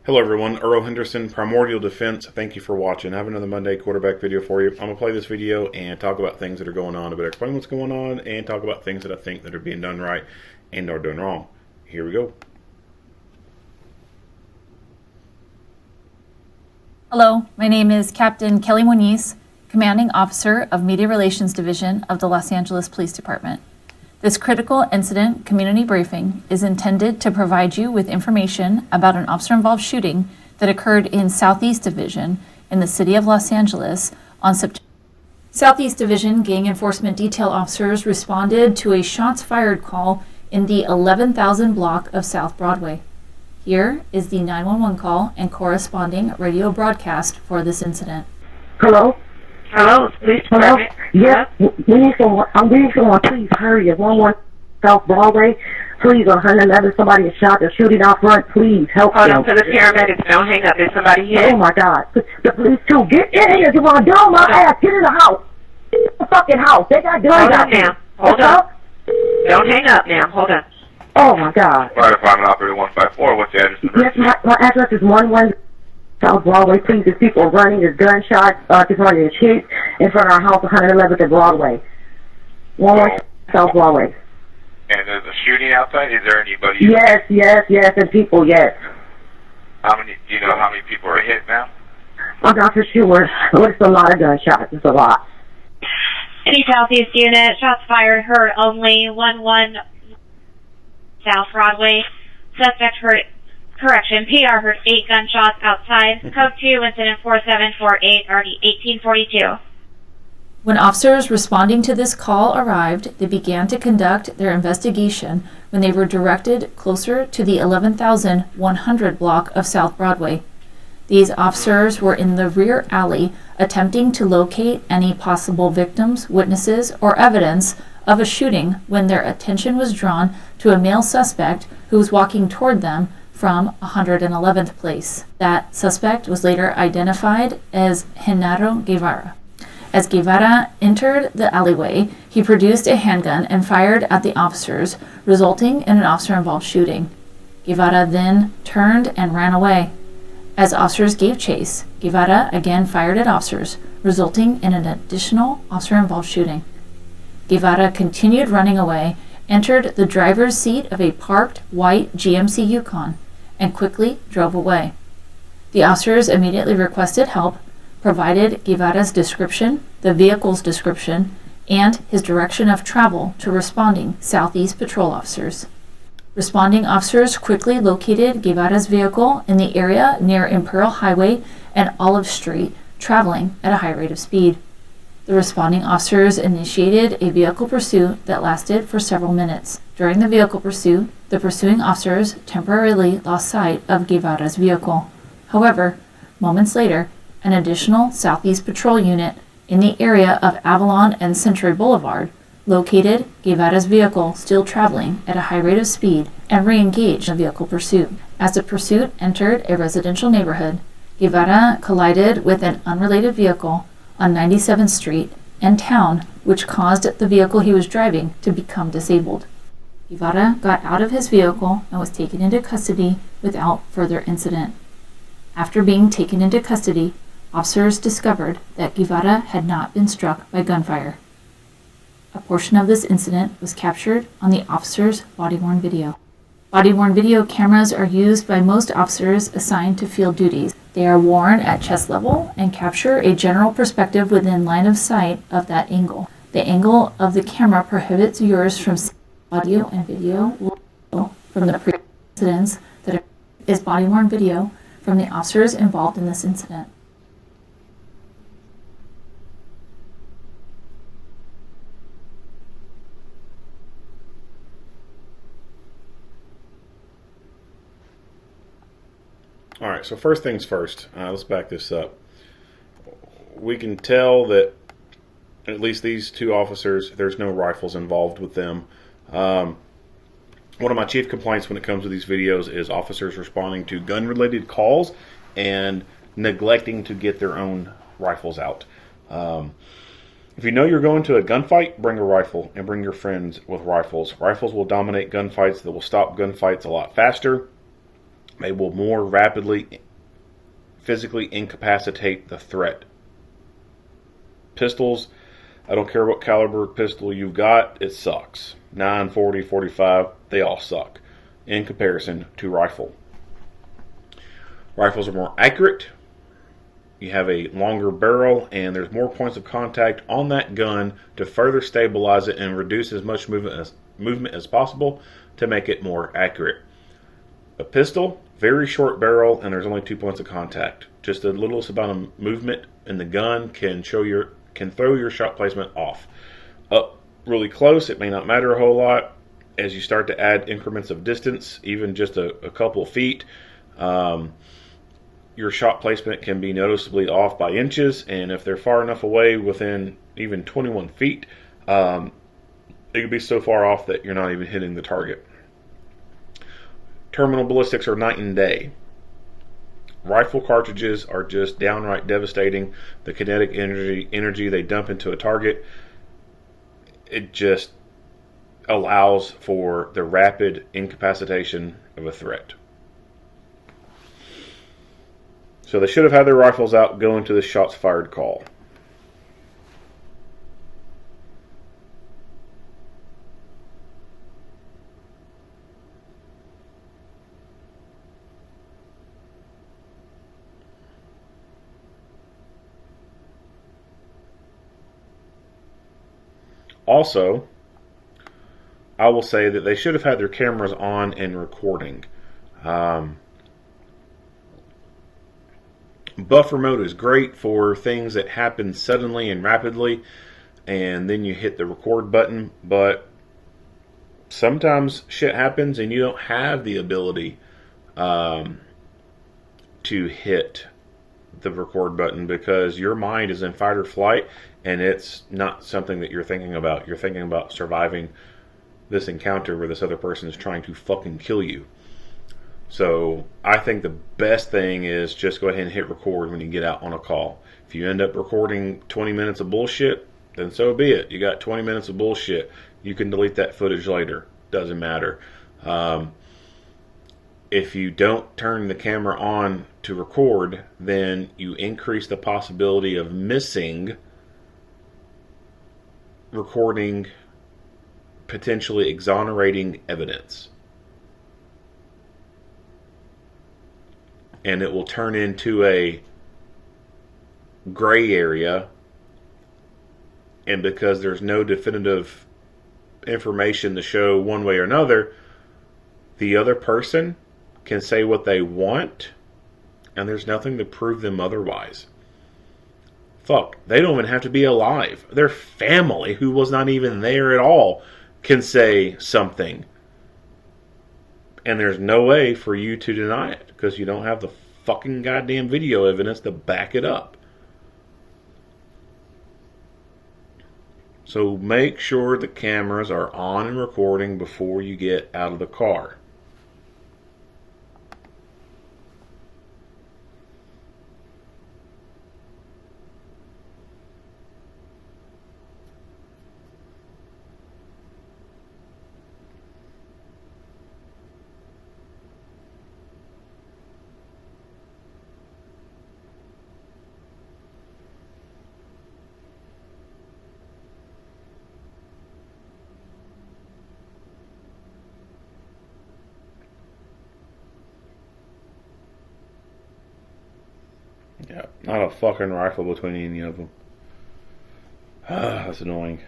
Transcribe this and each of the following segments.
Hello everyone, Earl Henderson, Primordial Defense. Thank you for watching. I have another Monday quarterback video for you. I'm going to play this video and talk about things that are going on, a bit explain what's going on, and talk about things that I think that are being done right and are done wrong. Here we go. Hello, my name is Captain Kelly Moniz, Commanding Officer of Media Relations Division of the Los Angeles Police Department. This critical incident community briefing is intended to provide you with information about an officer-involved shooting that occurred in Southeast Division in the city of Los Angeles on September. Southeast Division Gang Enforcement Detail officers responded to a shots fired call in the 11,000 block of South Broadway. Here is the 911 call and corresponding radio broadcast for this incident. Hello? Hello, police department. Yes, we need someone. I'm needing someone. Please hurry. It's 11 South Broadway. Please, 111. Somebody is shot. They're shooting out front. Please help Hold them. on to the paramedics. Don't hang up. Is somebody here? Oh my God! The police too. Get in here. You want to do my ass? Get in the house. Get in the fucking house. They got guns Hold out on, there. ma'am. Hold on. Don't hang up, ma'am. Hold on. Oh my God. Fire Department Operator 154. What's the address? Yes, my address is 11 South Broadway. Please, there's people running. There's gunshots. Just running the chase in front of our house, 111th and Broadway. 11 South Broadway. And there's a shooting outside. Is there anybody? Yes, and people, yes. How many? Do you know how many people are hit now? I'm not for sure, but it's a lot of gunshots. It's a lot. Any Southeast unit, shots fired, heard only 11 South Broadway. Suspect heard, correction, PR heard 8 gunshots outside. Code 2, incident 4748, already 1842. When officers responding to this call arrived, they began to conduct their investigation when they were directed closer to the 11,100 block of South Broadway. These officers were in the rear alley attempting to locate any possible victims, witnesses, or evidence of a shooting when their attention was drawn to a male suspect who was walking toward them from 111th Place. That suspect was later identified as Genaro Gevera. As Gevera entered the alleyway, he produced a handgun and fired at the officers, resulting in an officer-involved shooting. Gevera then turned and ran away. As officers gave chase, Gevera again fired at officers, resulting in an additional officer-involved shooting. Gevera continued running away, entered the driver's seat of a parked white GMC Yukon, and quickly drove away. The officers immediately requested help, provided Gevera's description, the vehicle's description, and his direction of travel to responding Southeast patrol officers. Responding officers quickly located Gevera's vehicle in the area near Imperial Highway and Olive Street, traveling at a high rate of speed. The responding officers initiated a vehicle pursuit that lasted for several minutes. During the vehicle pursuit, the pursuing officers temporarily lost sight of Gevera's vehicle. However, moments later, an additional Southeast Patrol unit in the area of Avalon and Century Boulevard located Gevera's vehicle still traveling at a high rate of speed and re-engaged in the vehicle pursuit. As the pursuit entered a residential neighborhood, Gevera collided with an unrelated vehicle on 97th Street and Town, which caused the vehicle he was driving to become disabled. Gevera got out of his vehicle and was taken into custody without further incident. After being taken into custody, officers discovered that Gevera had not been struck by gunfire. A portion of this incident was captured on the officer's body-worn video. Body-worn video cameras are used by most officers assigned to field duties. They are worn at chest level and capture a general perspective within line of sight of that angle. The angle of the camera prohibits viewers from seeing audio and video from the previous incidents that is body-worn video from the officers involved in this incident. All right, so first things first, let's back this up. We can tell that at least these two officers, there's no rifles involved with them. One of my chief complaints when it comes to these videos is officers responding to gun-related calls and neglecting to get their own rifles out. If you know you're going to a gunfight, bring a rifle and bring your friends with rifles. Rifles will dominate gunfights. That will stop gunfights a lot faster. they will more rapidly physically incapacitate the threat. Pistols, I don't care what caliber pistol you've got, it sucks. 9, 40, 45, they all suck in comparison to rifle. Rifles are more accurate. You have a longer barrel, and there's more points of contact on that gun to further stabilize it and reduce as much movement as possible to make it more accurate. A pistol, very short barrel, and there's only 2 points of contact. Just a little amount of movement in the gun can throw your shot placement off. Up really close, it may not matter a whole lot. As you start to add increments of distance, even just a couple of feet, your shot placement can be noticeably off by inches, and if they're far enough away, within even 21 feet, it could be so far off that you're not even hitting the target. Terminal ballistics are night and day. Rifle cartridges are just downright devastating. The kinetic energy they dump into a target, it just allows for the rapid incapacitation of a threat. So they should have had their rifles out going to the shots fired call. Also, I will say that they should have had their cameras on and recording. Buffer mode is great for things that happen suddenly and rapidly, and then you hit the record button, but sometimes shit happens and you don't have the ability to hit the record button because your mind is in fight or flight, and it's not something that you're thinking about. You're thinking about surviving this encounter where this other person is trying to fucking kill you. So I think the best thing is just go ahead and hit record when you get out on a call. If you end up recording 20 minutes of bullshit, then so be it. You got 20 minutes of bullshit. You can delete that footage later. Doesn't matter. If you don't turn the camera on to record, then you increase the possibility of missing recording potentially exonerating evidence. And it will turn into a gray area, and because there's no definitive information to show one way or another, the other person can say what they want, and there's nothing to prove them otherwise. Fuck, they don't even have to be alive. Their family, who was not even there at all, can say something. And there's no way for you to deny it because you don't have the fucking goddamn video evidence to back it up. So make sure the cameras are on and recording before you get out of the car. Yeah, not a fucking rifle between any of them. That's annoying.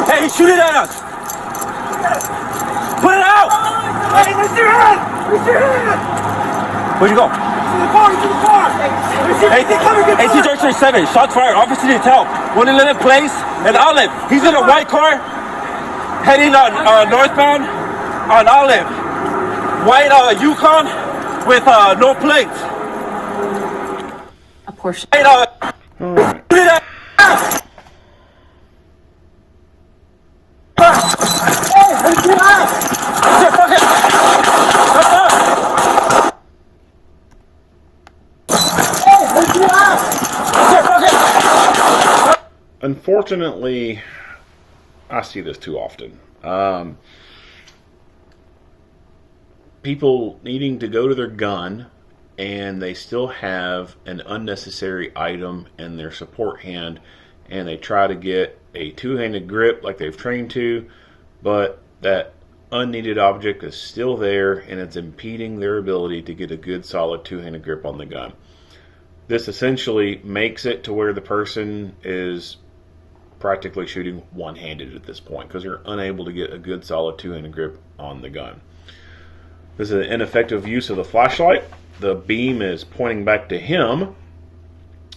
Hey, shoot it at us! Put it out! Hey, lift your hand! Lift your hand! Where'd you go? To the car, to the car! Hey, CJ37, shots fired, officer needs help. 111 place, an outlet. He's in a white car. heading on northbound on Olive. White Yukon with no plates. A portion. All right. Unfortunately, I see this too often. People needing to go to their gun and they still have an unnecessary item in their support hand, and they try to get a two-handed grip like they've trained to, but that unneeded object is still there and it's impeding their ability to get a good solid two-handed grip on the gun. This essentially makes it to where the person is practically shooting one-handed at this point because you're unable to get a good solid two-handed grip on the gun. This is an ineffective use of the flashlight. The beam is pointing back to him,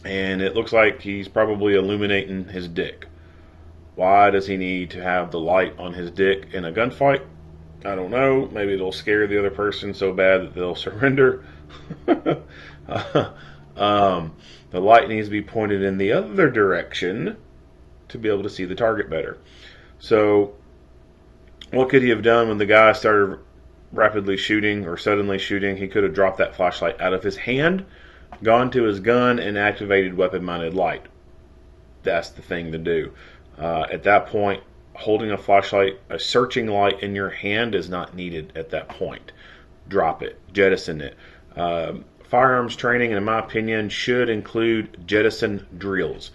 and it looks like he's probably illuminating his dick. Why does he need to have the light on his dick in a gunfight? I don't know. Maybe it'll scare the other person so bad that they'll surrender. The light needs to be pointed in the other direction to be able to see the target better. So, what could he have done when the guy started rapidly shooting or suddenly shooting? He could have dropped that flashlight out of his hand, gone to his gun, and activated weapon-mounted light. That's the thing to do. At that point, holding a flashlight, a searching light in your hand is not needed at that point. Drop it. Jettison it. Firearms training, in my opinion, should include jettison drills.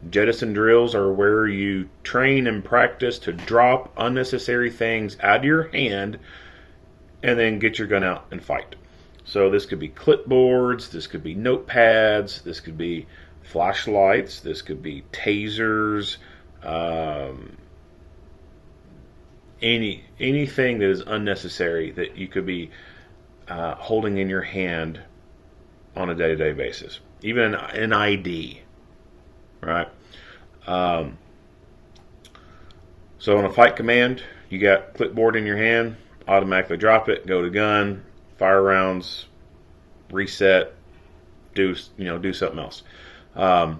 Jettison drills are where you train and practice to drop unnecessary things out of your hand and then get your gun out and fight. So this could be clipboards, this could be notepads, this could be flashlights, this could be tasers, anything that is unnecessary that you could be holding in your hand on a day-to-day basis. Even an ID, right? So on a fight command, you got clipboard in your hand, automatically drop it, go to gun, fire rounds, reset, do something else. Some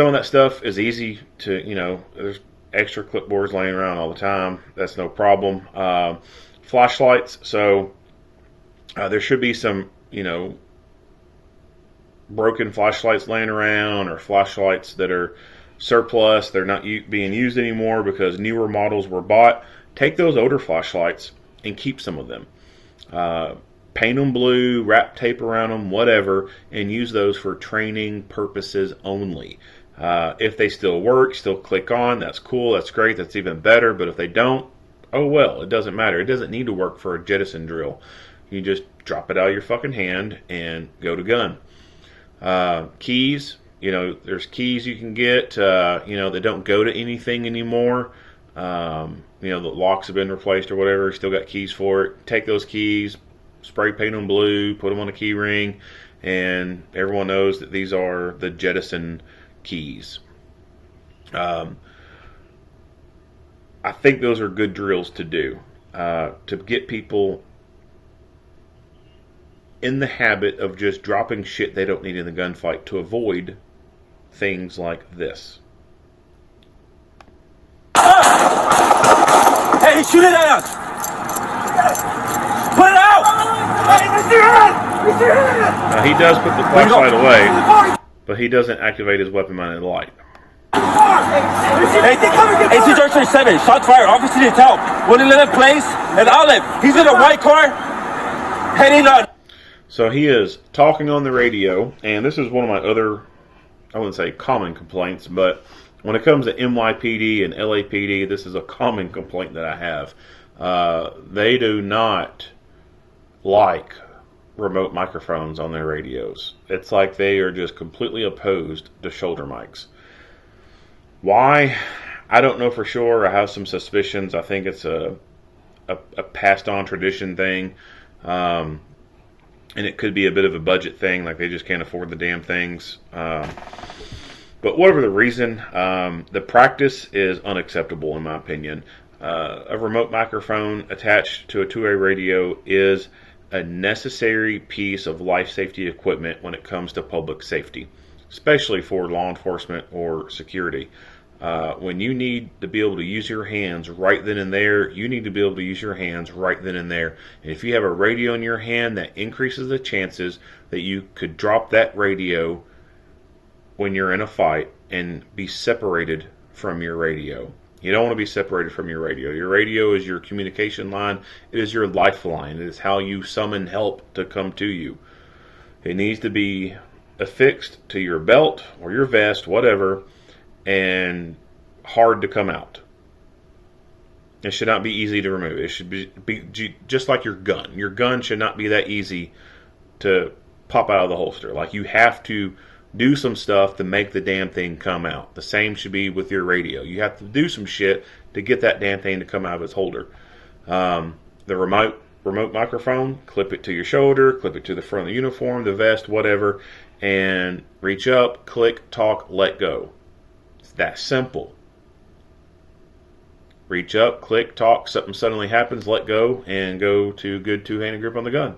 of that stuff is easy to, there's extra clipboards laying around all the time. That's no problem. Flashlights, so there should be some, broken flashlights laying around, or flashlights that are surplus, they're not being used anymore because newer models were bought. Take those older flashlights and keep some of them. Paint them blue, wrap tape around them, whatever, and use those for training purposes only. If they still work, still click on, that's cool, that's great, that's even better. But if they don't, oh well, it doesn't matter. It doesn't need to work for a jettison drill. You just drop it out of your fucking hand and go to gun. Keys, there's keys you can get, that don't go to anything anymore. The locks have been replaced or whatever, still got keys for it. Take those keys, spray paint them blue, put them on a key ring, and everyone knows that these are the jettison keys. I think those are good drills to do, to get people in the habit of just dropping shit they don't need in the gunfight to avoid things like this. Hey, shoot it at us! Put it out! Now, he does put the flashlight away, but he doesn't activate his weapon-mounted light. Hey, AC-37, shots fired, officer needs help. 111 place, and Olive, he's in a white car, heading on. So he is talking on the radio, and this is one of my other, I wouldn't say common complaints, but when it comes to NYPD and LAPD, this is a common complaint that I have. They do not like remote microphones on their radios. It's like they are just completely opposed to shoulder mics. Why? I don't know for sure. I have some suspicions. I think it's a passed on tradition thing. And it could be a bit of a budget thing, like they just can't afford the damn things. But whatever the reason, the practice is unacceptable in my opinion. A remote microphone attached to a two-way radio is a necessary piece of life safety equipment when it comes to public safety, especially for law enforcement or security. When you need to be able to use your hands right then and there, you need to be able to use your hands right then and there. And if you have a radio in your hand, that increases the chances that you could drop that radio when you're in a fight and be separated from your radio. You don't want to be separated from your radio. Your radio is your communication line. It is your lifeline. It is how you summon help to come to you. It needs to be affixed to your belt or your vest, whatever, and hard to come out. It should not be easy to remove. It should be just like your gun. Your gun should not be that easy to pop out of the holster. Like, you have to do some stuff to make the damn thing come out. The same should be with your radio. You have to do some shit to get that damn thing to come out of its holder. The remote microphone, clip it to your shoulder, clip it to the front of the uniform, the vest, whatever, and reach up, click, talk, let go. It's that simple. Reach up, click, talk, something suddenly happens, let go, and go to good two-handed grip on the gun.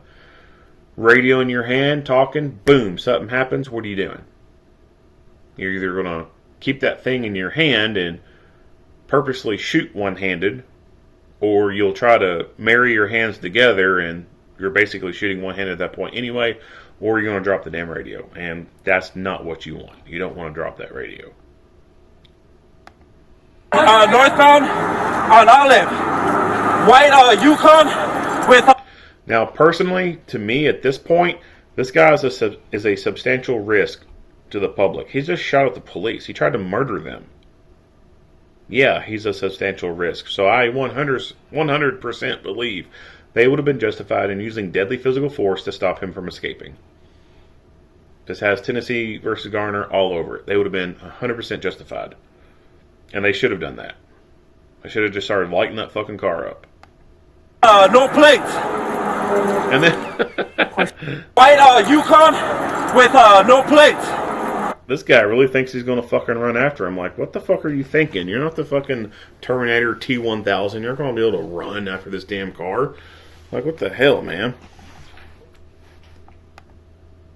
Radio in your hand, talking, boom, something happens, what are you doing? You're either going to keep that thing in your hand and purposely shoot one-handed, or you'll try to marry your hands together and you're basically shooting one-handed at that point anyway, or you're going to drop the damn radio. And that's not what you want. You don't want to drop that radio. Northbound on Olive. White Yukon with... Now, personally, to me, at this point, this guy is a substantial risk to the public. He just shot at the police. He tried to murder them. Yeah, he's a substantial risk. So I 100% believe they would have been justified in using deadly physical force to stop him from escaping. This has Tennessee versus Garner all over it. They would have been 100% justified. And they should have done that. They should have just started lighting that fucking car up. No plates. And then White Yukon with no plates. This guy really thinks he's going to fucking run after him. Like, what the fuck are you thinking? You're not the fucking Terminator T-1000. You're not going to be able to run after this damn car. Like, what the hell, man?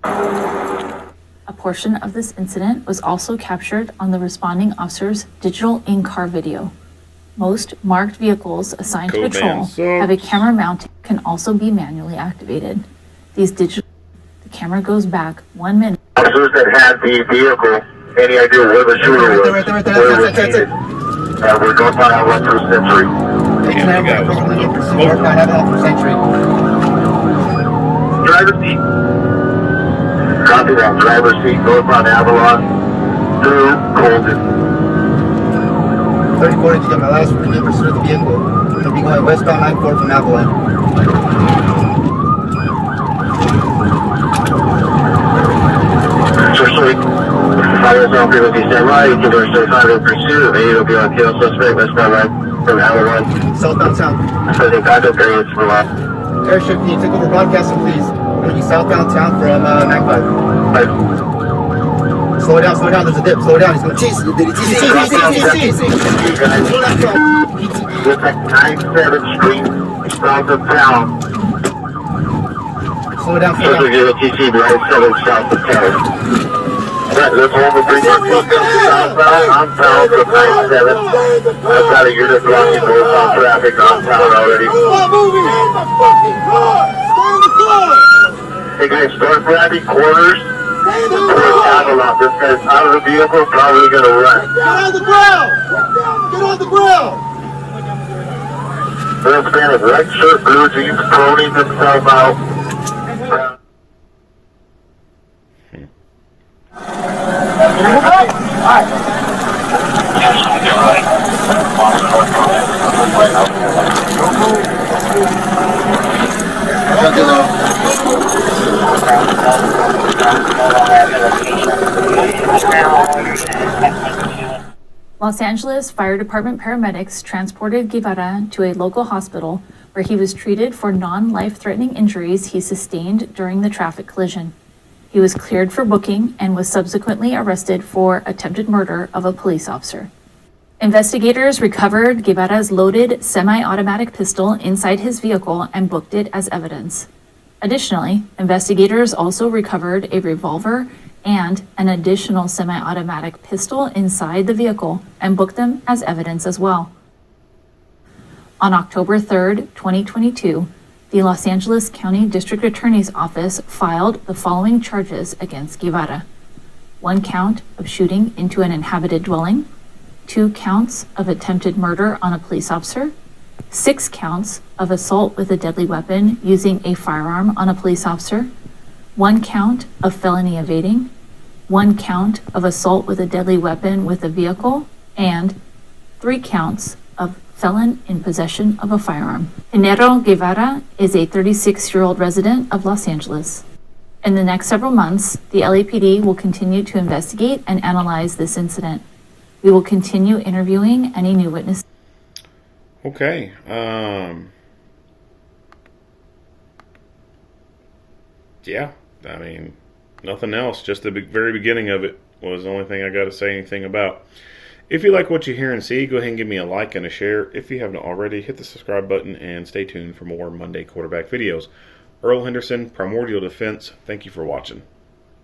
A portion of this incident was also captured on the responding officer's digital in-car video. Most marked vehicles assigned to patrol have a camera mount can also be manually activated. The camera goes back 1 minute. Officers that had the vehicle, any idea where the shooter was? Right there. We're going to find out what through Century. Driver's seat. Copy that. Driver's seat, northbound Avalon through Colton. 3040 to get my last number through the vehicle. We'll be going westbound 94 from Avalon. Especially, fire officer will be stand right, you can go straight fire in pursuit. It'll be on kill suspect westbound right from Avalon. Southbound town. So the contact areas for what? Airship, can you take over broadcasting, please? We'll be southbound town from 95. Slow down, there's a dip, slow down, he's gonna chase you, did he? Chase. Slow down, PTB. Look at 97th Street, south of town. Slow down. TC, right 7 south of town. Right, let's hold the bridge southbound, on town from 97. I've got a unit blocking northbound traffic on town already. Stop moving! Stay in the fucking car! Stay in the car! Hey guys, start grabbing quarters. This guy's out of the vehicle, probably gonna run. Get on the ground! Get on the ground! This man in red shirt, blue jeans, proning himself out. Los Angeles Fire Department paramedics transported Gevera to a local hospital where he was treated for non-life-threatening injuries he sustained during the traffic collision. He was cleared for booking and was subsequently arrested for attempted murder of a police officer. Investigators recovered Gevera's loaded semi-automatic pistol inside his vehicle and booked it as evidence. Additionally, investigators also recovered a revolver and an additional semi-automatic pistol inside the vehicle and booked them as evidence as well. On October 3, 2022, the Los Angeles County District Attorney's Office filed the following charges against Gevera: 1 count of shooting into an inhabited dwelling, 2 counts of attempted murder on a police officer, 6 counts of assault with a deadly weapon using a firearm on a police officer, 1 count of felony evading, 1 count of assault with a deadly weapon with a vehicle, and 3 counts of felon in possession of a firearm. Genaro Gevera is a 36-year-old resident of Los Angeles. In the next several months, the LAPD will continue to investigate and analyze this incident. We will continue interviewing any new witnesses. Okay. Yeah, I mean, nothing else. Just the very beginning of it was the only thing I got to say anything about. If you like what you hear and see, go ahead and give me a like and a share. If you haven't already, hit the subscribe button and stay tuned for more Monday quarterback videos. Earl Henderson, Primordial Defense, thank you for watching.